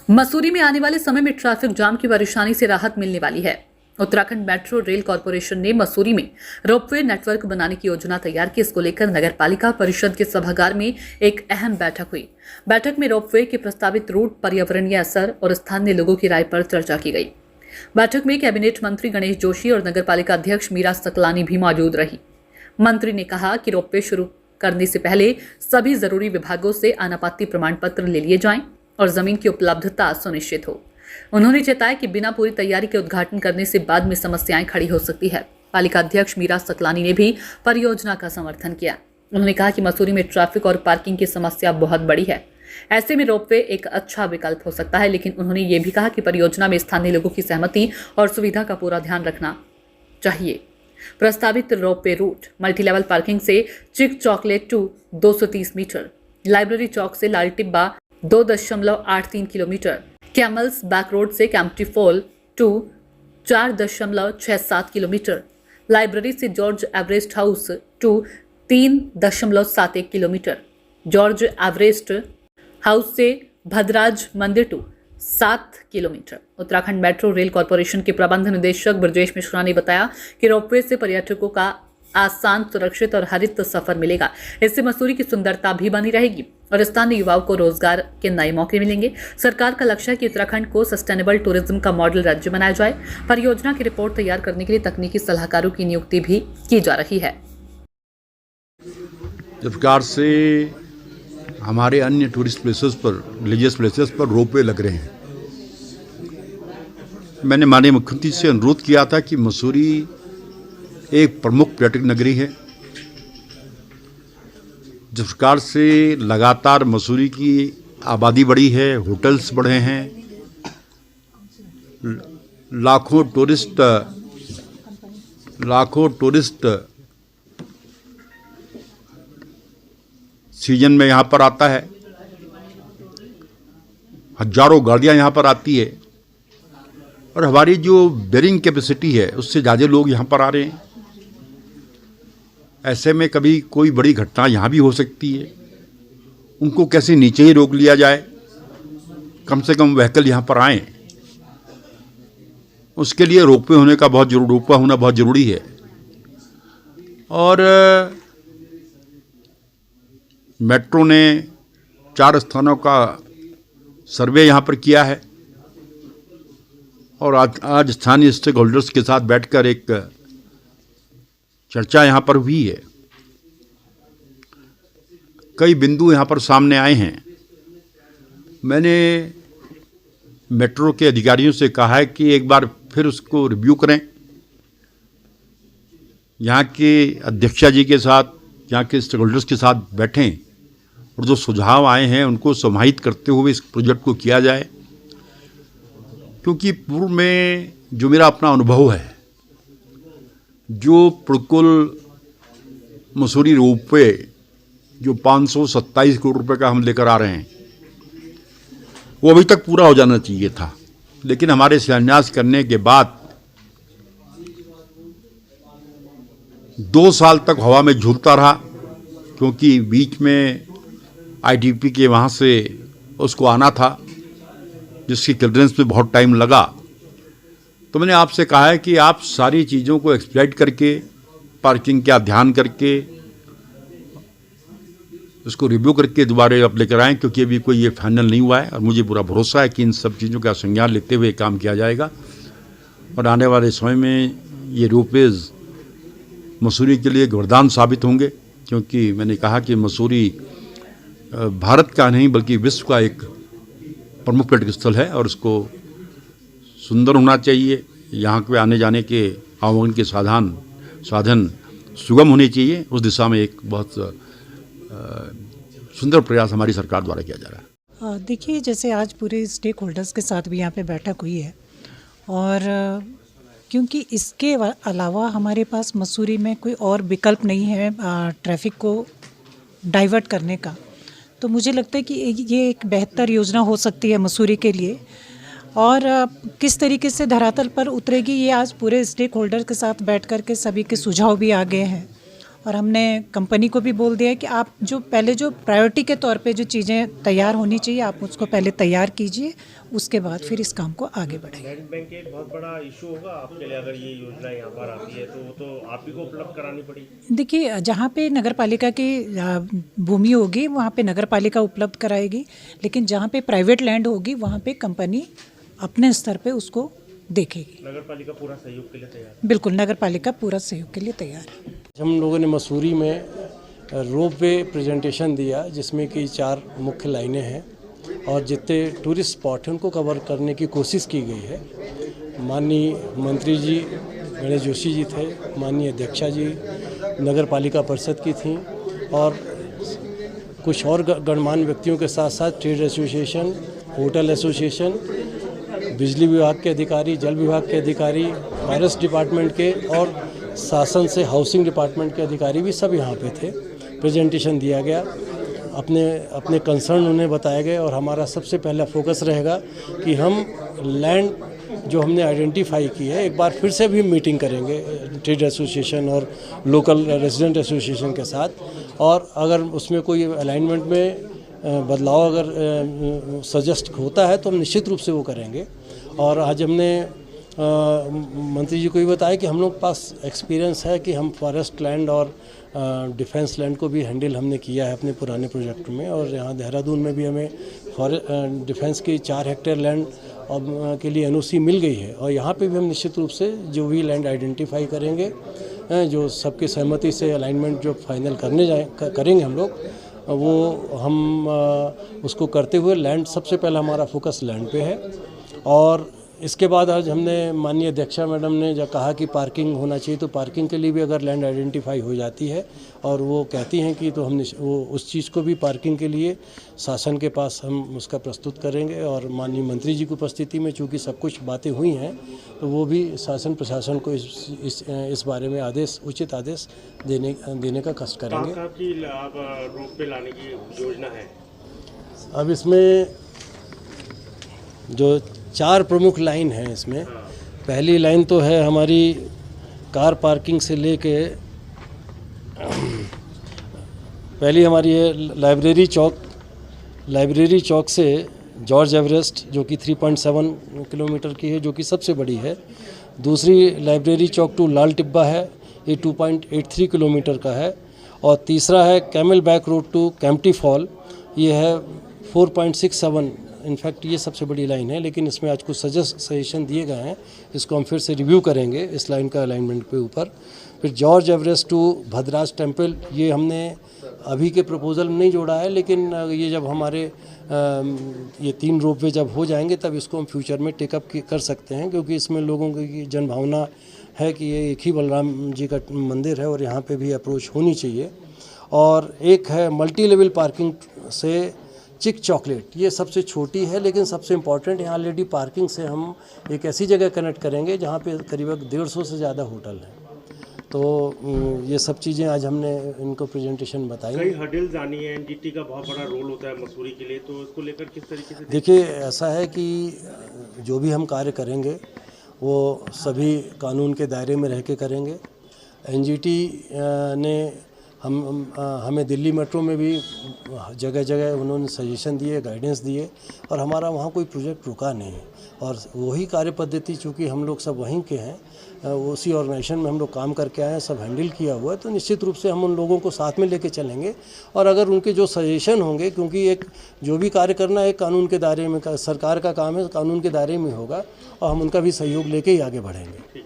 मसूरी में आने वाले समय में ट्रैफिक जाम की परेशानी से राहत मिलने वाली है। उत्तराखंड मेट्रो रेल कॉरपोरेशन ने मसूरी में रोपवे नेटवर्क बनाने की योजना तैयार की। इसको लेकर नगर पालिका परिषद के सभागार में एक अहम बैठक हुई। बैठक में रोपवे के प्रस्तावित रूट, पर्यावरणीय असर और स्थानीय लोगों की राय पर चर्चा की गई। बैठक में कैबिनेट मंत्री गणेश जोशी और नगर पालिका अध्यक्ष मीरा सकलानी भी मौजूद रही। मंत्री ने कहा कि रोपवे शुरू करने से पहले सभी जरूरी विभागों से अनापत्ति प्रमाण पत्र ले लिए जाएं और जमीन की उपलब्धता सुनिश्चित हो। उन्होंने चेताया कि बिना पूरी तैयारी के उद्घाटन करने से बाद में समस्याएं खड़ी हो सकती है। पालिका अध्यक्ष मीरा सकलानी ने भी परियोजना का समर्थन किया। उन्होंने कहा कि मसूरी में ट्रैफिक और पार्किंग की समस्या बहुत बड़ी है। ऐसे में रोपवे एक अच्छा विकल्प हो सकता है, लेकिन उन्होंने ये भी कहा कि परियोजना में स्थानीय लोगों की सहमति और सुविधा का पूरा ध्यान रखना चाहिए। प्रस्तावित ropeway route multi level parking से chick chocolate to 230 metre, library चौक से Lal Tibba 2.83 kilometre, camel's back road से Kempty fall to 4.67 kilometre, library से George Everest house to 3.71 kilometre, George Everest house से भद्राज मंदिर to 7 kilometre. Uttarakhand metro rail corporation के प्रबंध निदेशक ब्रजेश मिश्रा ने बताया कि रोपवे से पर्यटकों का आसान, सुरक्षित और हरित सफर मिलेगा। इससे मसूरी की सुंदरता भी बनी रहेगी और स्थानीय युवाओं को रोजगार के नए मौके मिलेंगे। सरकार का लक्ष्य है कि उत्तराखंड को सस्टेनेबल टूरिज्म का मॉडल राज्य बनाया जाए। परियोजना की रिपोर्ट तैयार करने के लिए तकनीकी सलाहकारों की नियुक्ति भी की जा रही है। जिस प्रकार से हमारे अन्य टूरिस्ट प्लेसेस पर, रिलीजियस प्लेसेस पर रोपवे लग रहे हैं, मैंने माननीय मुख्यमंत्री से अनुरोध किया था कि मसूरी एक प्रमुख पर्यटक नगरी है। जिस प्रकार से लगातार मसूरी की आबादी बढ़ी है, होटल्स बढ़े हैं, लाखों टूरिस्ट सीजन में यहाँ पर आता है, हजारों गाड़ियाँ यहाँ पर आती है और हमारी जो बेरिंग कैपेसिटी है उससे ज़्यादा लोग यहाँ पर आ रहे हैं। ऐसे में कभी कोई बड़ी घटना यहाँ भी हो सकती है। उनको कैसे नीचे ही रोक लिया जाए, कम से कम व्हीकल यहाँ पर आएँ, उसके लिए रोपवे होने का रोपवे होना बहुत ज़रूरी है। और मेट्रो ने 4 स्थानों का सर्वे यहाँ पर किया है और आज स्थानीय स्टेक होल्डर्स के साथ बैठकर एक चर्चा यहाँ पर हुई है। कई बिंदु यहाँ पर सामने आए हैं। मैंने मेट्रो के अधिकारियों से कहा है कि एक बार फिर उसको रिव्यू करें, यहाँ के अध्यक्षा जी के साथ, यहाँ के स्टेक होल्डर्स के साथ बैठें और जो सुझाव आए हैं उनको समाहित करते हुए इस प्रोजेक्ट को किया जाए। क्योंकि पूर्व में जो मेरा अपना अनुभव है, जो प्रकुल मसूरी रोपवे जो 527 करोड़ रुपए का हम लेकर आ रहे हैं, वो अभी तक पूरा हो जाना चाहिए था। लेकिन हमारे शिलान्यास करने के बाद 2 साल तक हवा में झूलता रहा, क्योंकि बीच में आईटीपी के वहाँ से उसको आना था, जिसकी क्लियरेंस में बहुत टाइम लगा। तो मैंने आपसे कहा है कि आप सारी चीज़ों को एक्सप्लाइट करके, पार्किंग का ध्यान करके, उसको रिव्यू करके दोबारा आप लेकर आएँ, क्योंकि अभी कोई ये फाइनल नहीं हुआ है और मुझे पूरा भरोसा है कि इन सब चीज़ों का संज्ञान लेते हुए काम किया जाएगा और आने वाले समय में ये रोपवेज मसूरी के लिए एक वरदान साबित होंगे। क्योंकि मैंने कहा कि मसूरी भारत का नहीं बल्कि विश्व का एक प्रमुख पर्यटक स्थल है और उसको सुंदर होना चाहिए। यहाँ पे आने जाने के आवागमन के साधन सुगम होने चाहिए। उस दिशा में एक बहुत सुंदर प्रयास हमारी सरकार द्वारा किया जा रहा है। देखिए, जैसे आज पूरे स्टेक होल्डर्स के साथ भी यहाँ पे बैठक हुई है और क्योंकि इसके अलावा हमारे पास मसूरी में कोई और विकल्प नहीं है ट्रैफिक को डाइवर्ट करने का, तो मुझे लगता है कि ये एक बेहतर योजना हो सकती है मसूरी के लिए। और किस तरीके से धरातल पर उतरेगी, ये आज पूरे स्टेक होल्डर के साथ बैठ कर के सभी के सुझाव भी आ गए हैं और हमने कंपनी को भी बोल दिया है कि आप जो पहले जो प्रायोरिटी के तौर पे जो चीज़ें तैयार होनी चाहिए आप उसको पहले तैयार कीजिए, उसके बाद फिर इस काम को आगे बढ़ाइए। लैंड बैंक एक बहुत बड़ा इशू होगा आपके लिए, अगर ये योजना यहाँ पर आती है तो आप ही को उपलब्ध करानी पड़ेगी। देखिए, जहाँ पे नगर पालिका की भूमि होगी वहाँ पे नगर पालिका उपलब्ध कराएगी, लेकिन जहाँ पे प्राइवेट लैंड होगी वहाँ पे कंपनी अपने स्तर पे उसको देखेगी। नगर पालिका पूरा सहयोग के लिए तैयार है। बिल्कुल, नगर पालिका पूरा सहयोग के लिए तैयार है। हम लोगों ने मसूरी में रोपवे प्रेजेंटेशन दिया जिसमें कि 4 मुख्य लाइनें हैं और जितने टूरिस्ट स्पॉट हैं उनको कवर करने की कोशिश की गई है। माननीय मंत्री जी गणेश जोशी जी थे, माननीय अध्यक्षा जी नगर पालिका परिषद की थी और कुछ और गणमान्य व्यक्तियों के साथ साथ ट्रेड एसोसिएशन, होटल एसोसिएशन, बिजली विभाग के अधिकारी, जल विभाग के अधिकारी, फॉरेस्ट डिपार्टमेंट के और शासन से हाउसिंग डिपार्टमेंट के अधिकारी भी सब यहाँ पे थे। प्रेजेंटेशन दिया गया, अपने कंसर्न उन्हें बताए गए और हमारा सबसे पहला फोकस रहेगा कि हम लैंड जो हमने आइडेंटिफाई की है एक बार फिर से भी मीटिंग करेंगे ट्रेड एसोसिएशन और लोकल रेजिडेंट एसोसिएशन के साथ, और अगर उसमें कोई अलाइनमेंट में बदलाव अगर सजेस्ट होता है तो हम निश्चित रूप से वो करेंगे। और आज हमने मंत्री जी को भी बताया कि हम लोग पास एक्सपीरियंस है कि हम फॉरेस्ट लैंड और डिफेंस लैंड को भी हैंडल हमने किया है अपने पुराने प्रोजेक्ट में, और यहाँ देहरादून में भी हमें डिफेंस की 4 हेक्टेयर लैंड के लिए एनओसी मिल गई है। और यहाँ पे भी हम निश्चित रूप से जो भी लैंड आइडेंटिफाई करेंगे, जो सबकी सहमति से अलाइनमेंट जो फाइनल करेंगे हम लोग, वो हम उसको करते हुए लैंड, सबसे पहला हमारा फोकस लैंड पे है। और इसके बाद आज हमने माननीय अध्यक्षा मैडम ने जब कहा कि पार्किंग होना चाहिए, तो पार्किंग के लिए भी अगर लैंड आइडेंटिफाई हो जाती है और वो कहती हैं कि तो हम वो उस चीज़ को भी पार्किंग के लिए शासन के पास हम उसका प्रस्तुत करेंगे। और माननीय मंत्री जी की उपस्थिति में चूँकि सब कुछ बातें हुई हैं तो वो भी शासन प्रशासन को इस बारे में उचित आदेश देने का कष्ट करेंगे। कहाँ की आप रोप पे लाने की योजना है? अब इसमें जो 4 प्रमुख लाइन हैं, इसमें पहली लाइन तो है हमारी कार पार्किंग से लेके, पहली हमारी है लाइब्रेरी चौक से जॉर्ज एवरेस्ट जो कि 3.7 किलोमीटर की है, जो कि सबसे बड़ी है। दूसरी लाइब्रेरी चौक टू लाल टिब्बा है, ये 2.83 किलोमीटर का है। और तीसरा है camel back road to Kempty fall, ये है 4.67। इनफैक्ट ये सबसे बड़ी लाइन है, लेकिन इसमें आज कुछ सजेशन दिए गए हैं, इसको हम फिर से रिव्यू करेंगे इस लाइन का अलाइनमेंट पे ऊपर। फिर George Everest to Bhadraj temple, ये हमने अभी के प्रपोजल में नहीं जोड़ा है, लेकिन ये जब हमारे ये 3 रोपवे जब हो जाएंगे तब इसको हम फ्यूचर में टेकअप कर सकते हैं, क्योंकि इसमें लोगों की जनभावना है कि ये एक ही बलराम जी का मंदिर है और यहाँ पे भी अप्रोच होनी चाहिए। और एक है मल्टी लेवल पार्किंग से चिक चॉकलेट, ये सबसे छोटी है लेकिन सबसे इम्पॉर्टेंट। यहाँ ऑलरेडी पार्किंग से हम एक ऐसी जगह कनेक्ट करेंगे जहाँ पे करीब 150 से ज़्यादा होटल हैं। तो ये सब चीज़ें आज हमने इनको प्रेजेंटेशन बताई। कई हर्डल्स आनी है, एनजीटी का बहुत बड़ा रोल होता है मसूरी के लिए, तो इसको लेकर किस तरीके से? देखिए, ऐसा है कि जो भी हम कार्य करेंगे वो सभी कानून के दायरे में रह के करेंगे। एनजीटी ने हमें दिल्ली मेट्रो में भी जगह जगह उन्होंने सजेशन दिए, गाइडेंस दिए, और हमारा वहाँ कोई प्रोजेक्ट रुका नहीं है। और वही कार्य पद्धति, चूँकि हम लोग सब वहीं के हैं, उसी ऑर्गेनाइजेशन में हम लोग काम करके आए हैं, सब हैंडल किया हुआ है, तो निश्चित रूप से हम उन लोगों को साथ में लेके चलेंगे। और अगर उनके जो सजेशन होंगे, क्योंकि एक जो भी कार्य करना है कानून के दायरे में, सरकार का काम है, कानून के दायरे में होगा, और हम उनका भी सहयोग लेके ही आगे बढ़ेंगे।